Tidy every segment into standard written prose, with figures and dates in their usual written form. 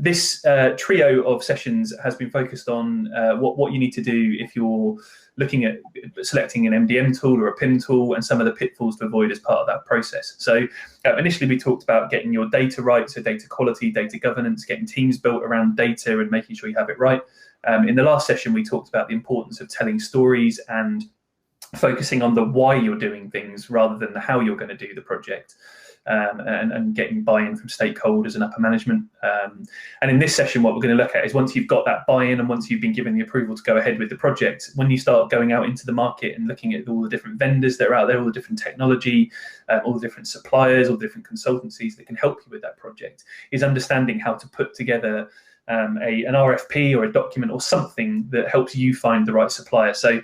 This trio of sessions has been focused on what you need to do if you're looking at selecting an MDM tool or a PIM tool, and some of the pitfalls to avoid as part of that process. So initially we talked about getting your data right, so data quality, data governance, getting teams built around data and making sure you have it right. In the last session, we talked about the importance of telling stories and focusing on the why you're doing things rather than the how you're going to do the project. And getting buy-in from stakeholders and upper management. And in this session, what we're going to look at is once you've got that buy-in and once you've been given the approval to go ahead with the project, when you start going out into the market and looking at all the different vendors that are out there, all the different technology, all the different suppliers, all the different consultancies that can help you with that project, is understanding how to put together an RFP or a document or something that helps you find the right supplier. So,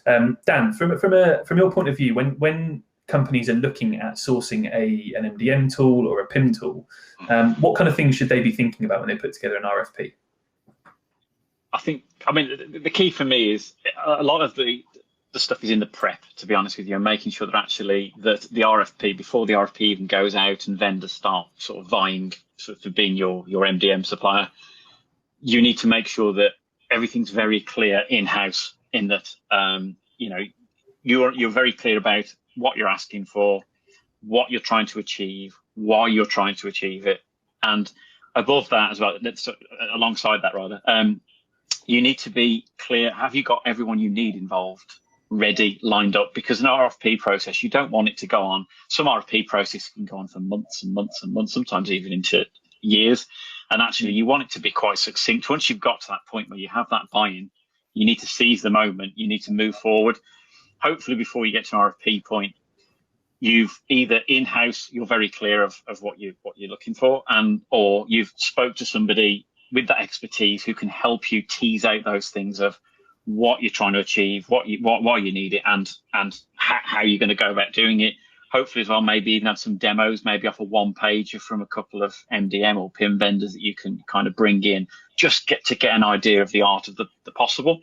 Dan, from your point of view, when companies are looking at sourcing an MDM tool or a PIM tool, what kind of things should they be thinking about when they put together an RFP? I mean, the key for me is a lot of the stuff is in the prep, to be honest with you, and making sure that actually that the RFP, before the RFP even goes out and vendors start sort of vying for being your MDM supplier, you need to make sure that everything's very clear in-house, in that, you're very clear about what you're asking for, what you're trying to achieve, why you're trying to achieve it. And above that as well, alongside that rather, you need to be clear, have you got everyone you need involved, ready, lined up? Because an RFP process, you don't want it to go on. Some RFP process can go on for months and months and months, sometimes even into years. And actually you want it to be quite succinct. Once you've got to that point where you have that buy-in, you need to seize the moment, you need to move forward. Hopefully before you get to an RFP point, you've either in-house, you're very clear of what you're looking for, or you've spoke to somebody with that expertise who can help you tease out those things of what you're trying to achieve, why you need it, and how you're going to go about doing it. Hopefully as well, maybe even have some demos, maybe off a one-pager from a couple of MDM or PIM vendors that you can kind of bring in, just to get an idea of the art of the possible.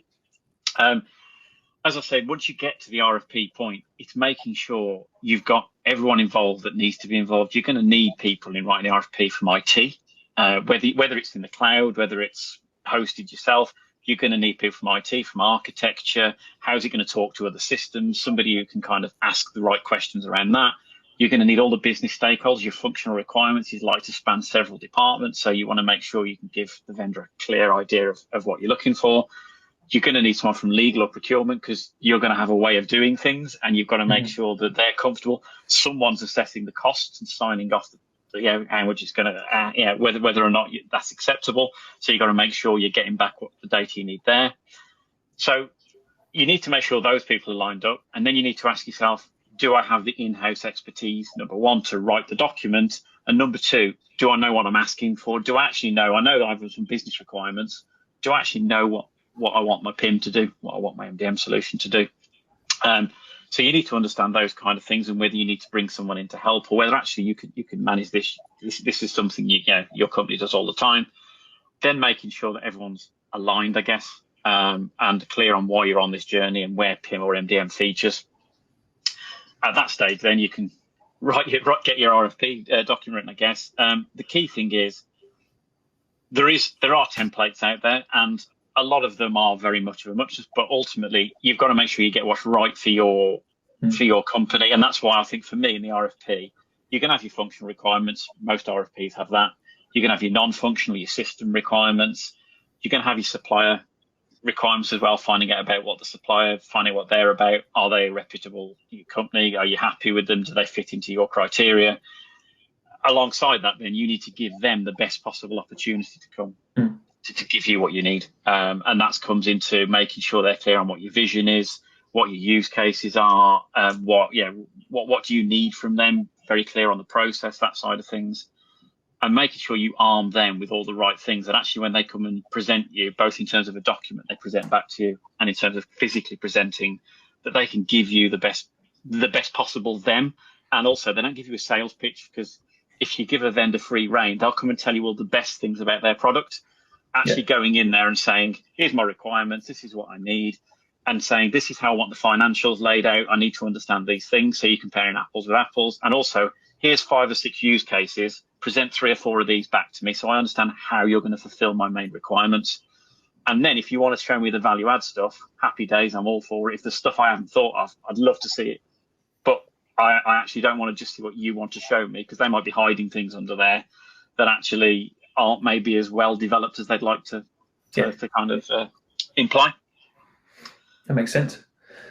As I said, once you get to the RFP point, it's making sure you've got everyone involved that needs to be involved. You're going to need people in writing the RFP from IT, whether it's in the cloud, whether it's hosted yourself. You're going to need people from IT, from architecture. How's it going to talk to other systems? Somebody who can kind of ask the right questions around that. You're going to need all the business stakeholders. Your functional requirements is likely to span several departments, so you want to make sure you can give the vendor a clear idea of what you're looking for. You're going to need someone from legal or procurement, because you're going to have a way of doing things, and you've got to make sure that they're comfortable. Someone's assessing the costs and signing off how much it's going to, whether or not that's acceptable. So you've got to make sure you're getting back what the data you need there. So you need to make sure those people are lined up, and then you need to ask yourself, do I have the in-house expertise, number one, to write the document, and number two, do I know what I'm asking for? Do I actually know? I know that I've got some business requirements. Do I actually know what I want my PIM to do, what I want my MDM solution to do? So you need to understand those kind of things, and whether you need to bring someone in to help, or whether actually you can manage this. This is something your company does all the time. Then making sure that everyone's aligned, I guess, and clear on why you're on this journey and where PIM or MDM features. At that stage, then you can get your RFP document written, I guess. The key thing is there are templates out there, and a lot of them are very much of a muchness, but ultimately you've got to make sure you get what's right for your company. And that's why I think for me in the RFP, you're going to have your functional requirements. Most RFPs have that. You're going to have your non-functional, your system requirements. You're going to have your supplier requirements as well, finding out about what the supplier, finding what they're about. Are they a reputable company? Are you happy with them? Do they fit into your criteria? Alongside that, then you need to give them the best possible opportunity to come to give you what you need. And that comes into making sure they're clear on what your vision is, what your use cases are, what do you need from them, very clear on the process, that side of things, and making sure you arm them with all the right things. And actually when they come and present you, both in terms of a document they present back to you and in terms of physically presenting, that they can give you the best possible them. And also they don't give you a sales pitch, because if you give a vendor free rein, they'll come and tell you all the best things about their product. Actually going in there and saying, here's my requirements, this is what I need, and saying, this is how I want the financials laid out. I need to understand these things. So you're comparing apples with apples. And also, here's 5 or 6 use cases. present 3 or 4 of these back to me so I understand how you're going to fulfill my main requirements. And then if you want to show me the value add stuff, happy days, I'm all for it. If there's stuff I haven't thought of, I'd love to see it. But I actually don't want to just see what you want to show me, because they might be hiding things under there that actually aren't maybe as well developed as they'd like to kind of imply. That makes sense.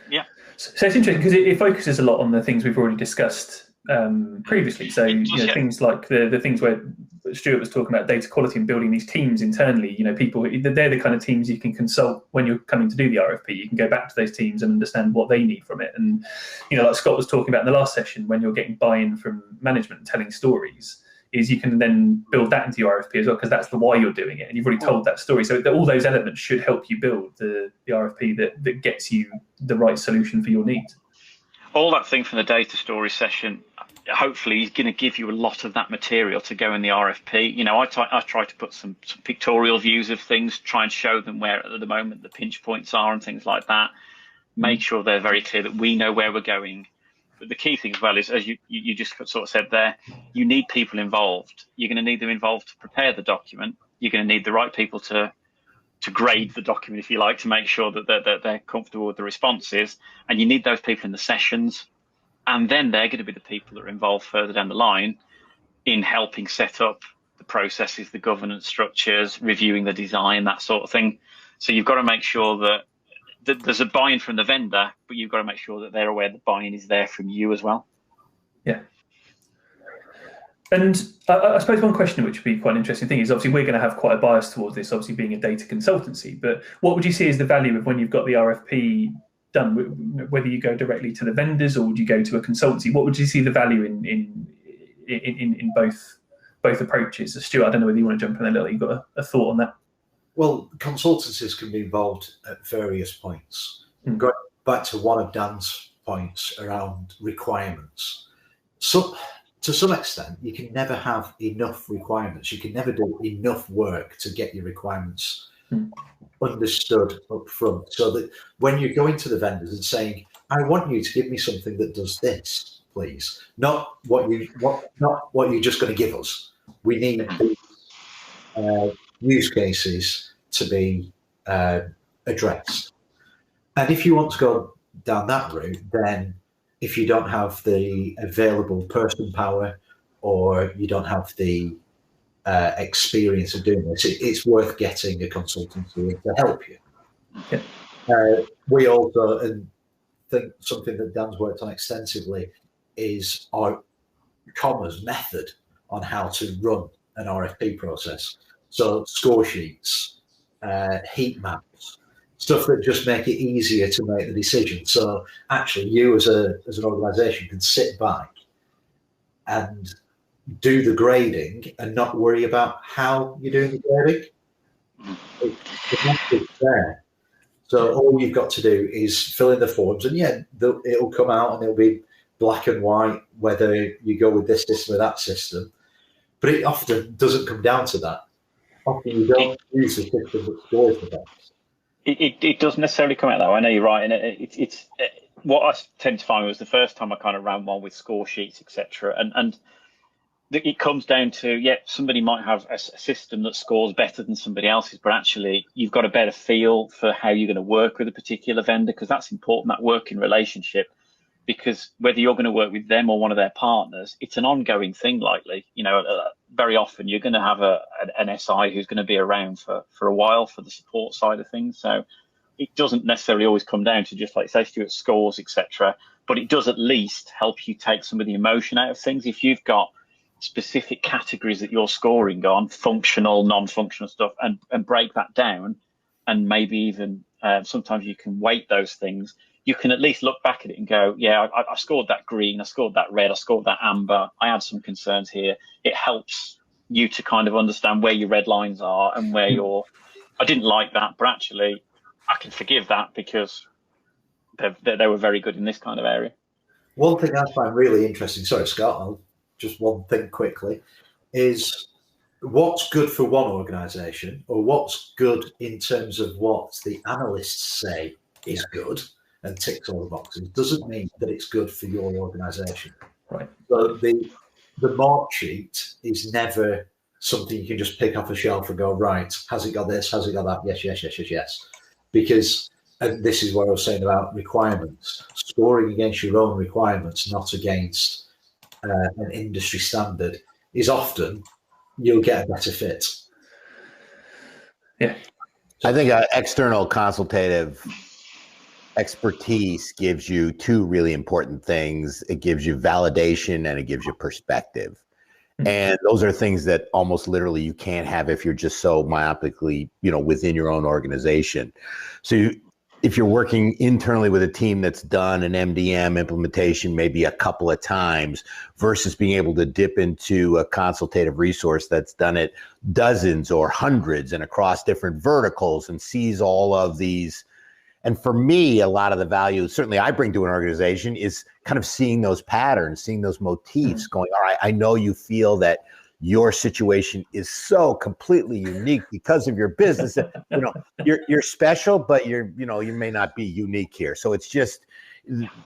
Yeah. So it's interesting because it focuses a lot on the things we've already discussed previously. So things like the things where Stuart was talking about data quality and building these teams internally. People, they're the kind of teams you can consult when you're coming to do the RFP. You can go back to those teams and understand what they need from it. And like Scott was talking about in the last session, when you're getting buy-in from management and telling stories, is you can then build that into your RFP as well, because that's the why you're doing it, and you've already told that story. So all those elements should help you build the RFP that gets you the right solution for your needs. All that thing from the data story session, hopefully, is going to give you a lot of that material to go in the RFP. I try to put some pictorial views of things, try and show them where at the moment the pinch points are and things like that. Make sure they're very clear that we know where we're going. But the key thing as well is, as you just sort of said there, you need people involved. You're going to need them involved to prepare the document. You're going to need the right people to grade the document, if you like, to make sure that they're comfortable with the responses. And you need those people in the sessions. And then they're going to be the people that are involved further down the line in helping set up the processes, the governance structures, reviewing the design, that sort of thing. So you've got to make sure that there's a buy-in from the vendor, but you've got to make sure that they're aware the buy-in is there from you as well. Yeah. And I suppose one question which would be quite an interesting thing is, obviously we're going to have quite a bias towards this, obviously being a data consultancy, but what would you see as the value of when you've got the RFP done, whether you go directly to the vendors or would you go to a consultancy? What would you see the value in both approaches? Stuart, I don't know whether you want to jump in a little. You've got a thought on that? Well, consultancies can be involved at various points. Going back to one of Dan's points around requirements. So, to some extent, you can never have enough requirements. You can never do enough work to get your requirements understood up front. So that when you're going to the vendors and saying, I want you to give me something that does this, please. Not what you're just going to give us. We need use cases to be addressed. And if you want to go down that route, then if you don't have the available person power or you don't have the experience of doing this, it's worth getting a consultancy to help you. Okay. We also, and think something that Dan's worked on extensively is our commas method on how to run an RFP process. So score sheets, heat maps, stuff that just make it easier to make the decision. So actually you as an organisation can sit back and do the grading and not worry about how you're doing the grading. The method's there. So all you've got to do is fill in the forms, and it'll come out and it'll be black and white whether you go with this system or that system. But it often doesn't come down to that. Often you don't use the system that scores the best. It doesn't necessarily come out that way. I know you're right, and it's what I tend to find was the first time I kind of ran one with score sheets, etc. And it comes down to somebody might have a system that scores better than somebody else's, but actually you've got a better feel for how you're going to work with a particular vendor, because that's important, that working relationship. Because whether you're going to work with them or one of their partners, it's an ongoing thing. Likely, very often you're going to have an SI who's going to be around for a while for the support side of things. So it doesn't necessarily always come down to just like say Stuart scores, etc. But it does at least help you take some of the emotion out of things. If you've got specific categories that you're scoring on, functional, non-functional stuff, and break that down, and maybe even sometimes you can weight those things. You can at least look back at it and go, I scored that green, I scored that red, I scored that amber. I had some concerns here. It helps you to kind of understand where your red lines are and where I didn't like that, but actually I can forgive that because they were very good in this kind of area. One thing I find really interesting, sorry, Scott, just one thing quickly, is what's good for one organisation or what's good in terms of what the analysts say is good and ticks all the boxes doesn't mean that it's good for your organisation. Right. So the mark sheet is never something you can just pick off a shelf and go, right, has it got this? Has it got that? Yes, yes, yes, yes, yes. Because, and this is what I was saying about requirements, scoring against your own requirements, not against an industry standard, is often you'll get a better fit. Yeah. I think external consultative expertise gives you two really important things. It gives you validation and it gives you perspective. And those are things that almost literally you can't have if you're just so myopically, within your own organization. So if you're working internally with a team that's done an MDM implementation maybe a couple of times versus being able to dip into a consultative resource that's done it dozens or hundreds and across different verticals and sees all of these. And for me, a lot of the value certainly I bring to an organization is kind of seeing those patterns, seeing those motifs, going, all right, I know you feel that your situation is so completely unique because of your business that, you're special, but you may not be unique here. So it's just,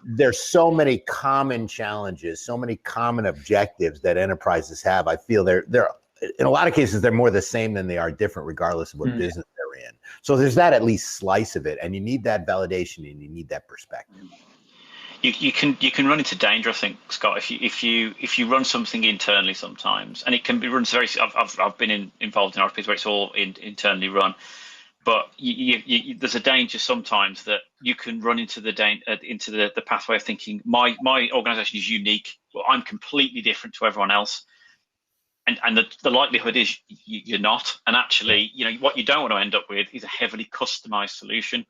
there's so many common challenges, so many common objectives that enterprises have. I feel they're in a lot of cases, they're more the same than they are different, regardless of what business they're in. So there's that at least slice of it, and you need that validation and you need that perspective. You can run into danger, I think, Scott, if you run something internally sometimes, and it can be run very. I've been involved in RFPs where it's all internally run, but there's a danger sometimes that you can run into the pathway of thinking my organisation is unique, well, I'm completely different to everyone else. And the likelihood is you're not. And actually, what you don't want to end up with is a heavily customized solution.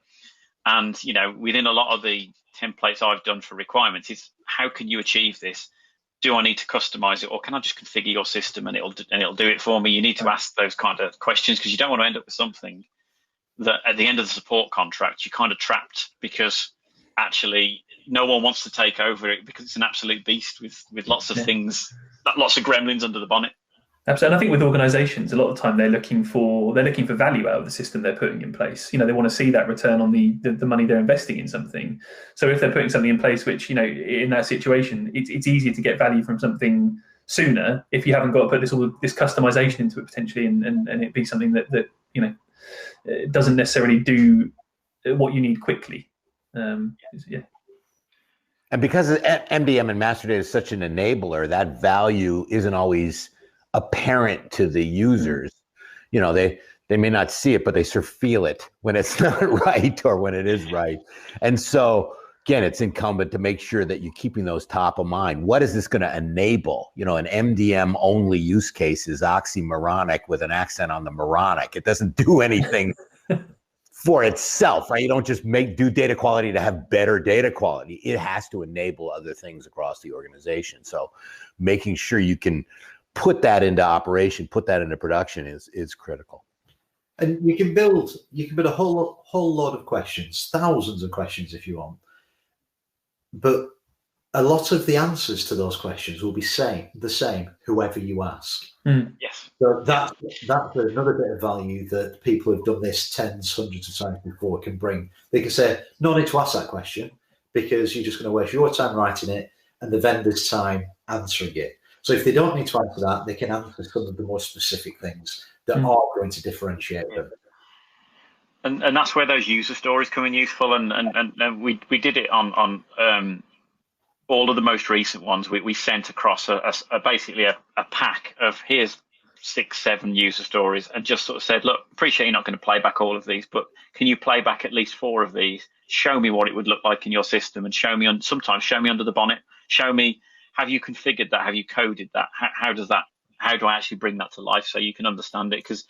And, within a lot of the templates I've done for requirements is how can you achieve this? Do I need to customize it, or can I just configure your system and it'll do it for me? You need to ask those kind of questions, because you don't want to end up with something that at the end of the support contract, you're kind of trapped because actually no one wants to take over it because it's an absolute beast with lots of things, lots of gremlins under the bonnet. Absolutely. And I think with organizations, a lot of the time they're looking for value out of the system they're putting in place. They want to see that return on the money they're investing in something. So if they're putting something in place, which, in that situation, it's easier to get value from something sooner if you haven't got to put this customization into it potentially, and it be something that doesn't necessarily do what you need quickly. And because MDM and master data is such an enabler, that value isn't always apparent to the users. They may not see it, but they sort of feel it when it's not right or when it is right. And so again, it's incumbent to make sure that you're keeping those top of mind. What is this going to enable? An MDM only use case is oxymoronic with an accent on the moronic. It doesn't do anything for itself, right? You don't just do data quality to have better data quality. It has to enable other things across the organization. So making sure you can put that into operation, put that into production is critical. And you can build a whole lot of questions, thousands of questions if you want. But a lot of the answers to those questions will be the same, whoever you ask. Yes. So that's another bit of value that people who've done this tens, hundreds of times before can bring. They can say, no need to ask that question because you're just going to waste your time writing it and the vendor's time answering it. So if they don't need to answer that, they can answer some of the more specific things that are going to differentiate them. And that's where those user stories come in useful. And we did it on all of the most recent ones. We sent across basically a pack of here's 6-7 user stories, and just sort of said, look, appreciate you're not going to play back all of these, but can you play back at least 4 of these? Show me what it would look like in your system, and sometimes show me under the bonnet. Show me, have you configured that? Have you coded that? How do I actually bring that to life so you can understand it? Because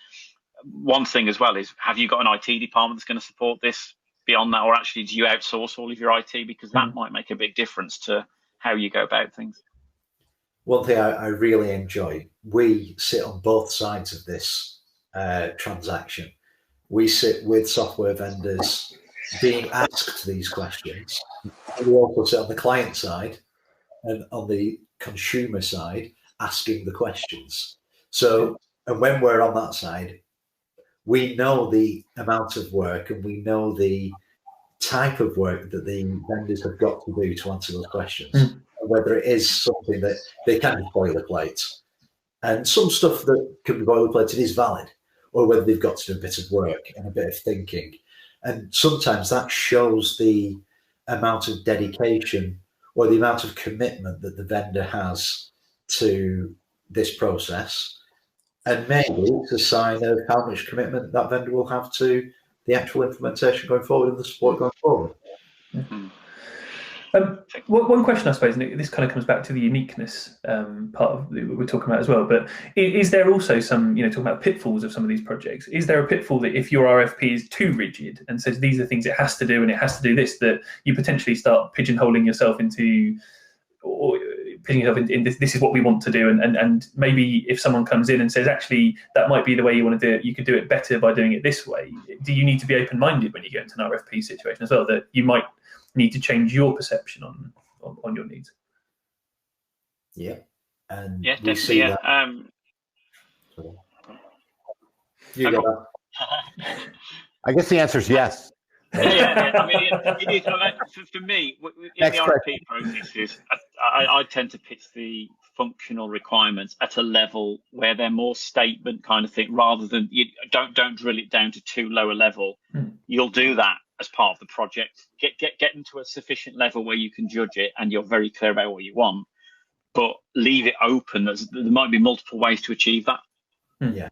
one thing as well is, have you got an IT department that's going to support this beyond that, or actually do you outsource all of your IT? Because that might make a big difference to how you go about things. One thing I really enjoy, we sit on both sides of this transaction. We sit with software vendors being asked these questions. And we also sit on the client side and on the consumer side asking the questions. So, and when we're on that side, we know the amount of work and we know the type of work that the vendors have got to do to answer those questions. whether it is something that they can be boilerplate. And some stuff that can be boilerplated is valid, or whether they've got to do a bit of work and a bit of thinking. And sometimes that shows the amount of dedication or the amount of commitment that the vendor has to this process. And maybe it's a sign of how much commitment that vendor will have to the actual implementation going forward and the support going forward. One question, I suppose, and this kind of comes back to the uniqueness part of what we're talking about as well, but is there also some, talking about pitfalls of some of these projects, is there a pitfall that if your RFP is too rigid and says these are things it has to do and it has to do this, that you potentially start pigeonholing yourself into, or putting yourself in this is what we want to do, and maybe if someone comes in and says, actually, that might be the way you want to do it, you could do it better by doing it this way, do you need to be open-minded when you go into an RFP situation as well, that you might need to change your perception on your needs? Yeah, and yeah, we see that. You go. I guess the answer is yes. Yeah. I mean, it is. For me, in the RFP processes, I tend to pitch the functional requirements at a level where they're more statement kind of thing, rather than you don't drill it down to too low a level. You'll do that as part of the project. Get them to a sufficient level where you can judge it and you're very clear about what you want, but leave it open. There might be multiple ways to achieve that. Yeah.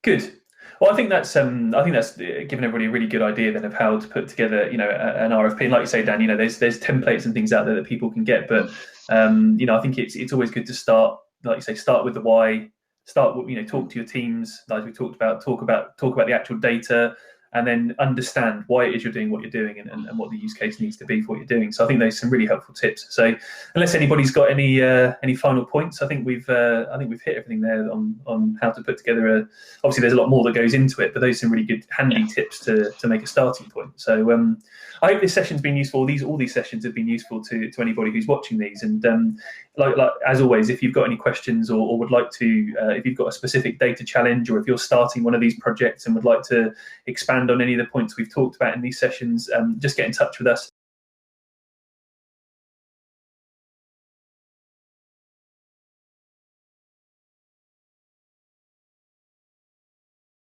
Good. Well, I think that's given everybody a really good idea then of how to put together, an RFP. And like you say, Dan, there's templates and things out there that people can get, but I think it's always good to start, like you say, start with the why, start with, talk to your teams, like we talked about, talk about the actual data, and then understand why it is you're doing what you're doing and what the use case needs to be for what you're doing. So I think there's some really helpful tips. So unless anybody's got any final points, I think we've hit everything there on how to put together obviously there's a lot more that goes into it, but those are some really good handy tips to make a starting point. So I hope this session's been useful. All these sessions have been useful to anybody who's watching these. And like as always, if you've got any questions or would like to, if you've got a specific data challenge, or if you're starting one of these projects and would like to expand on any of the points we've talked about in these sessions, just get in touch with us.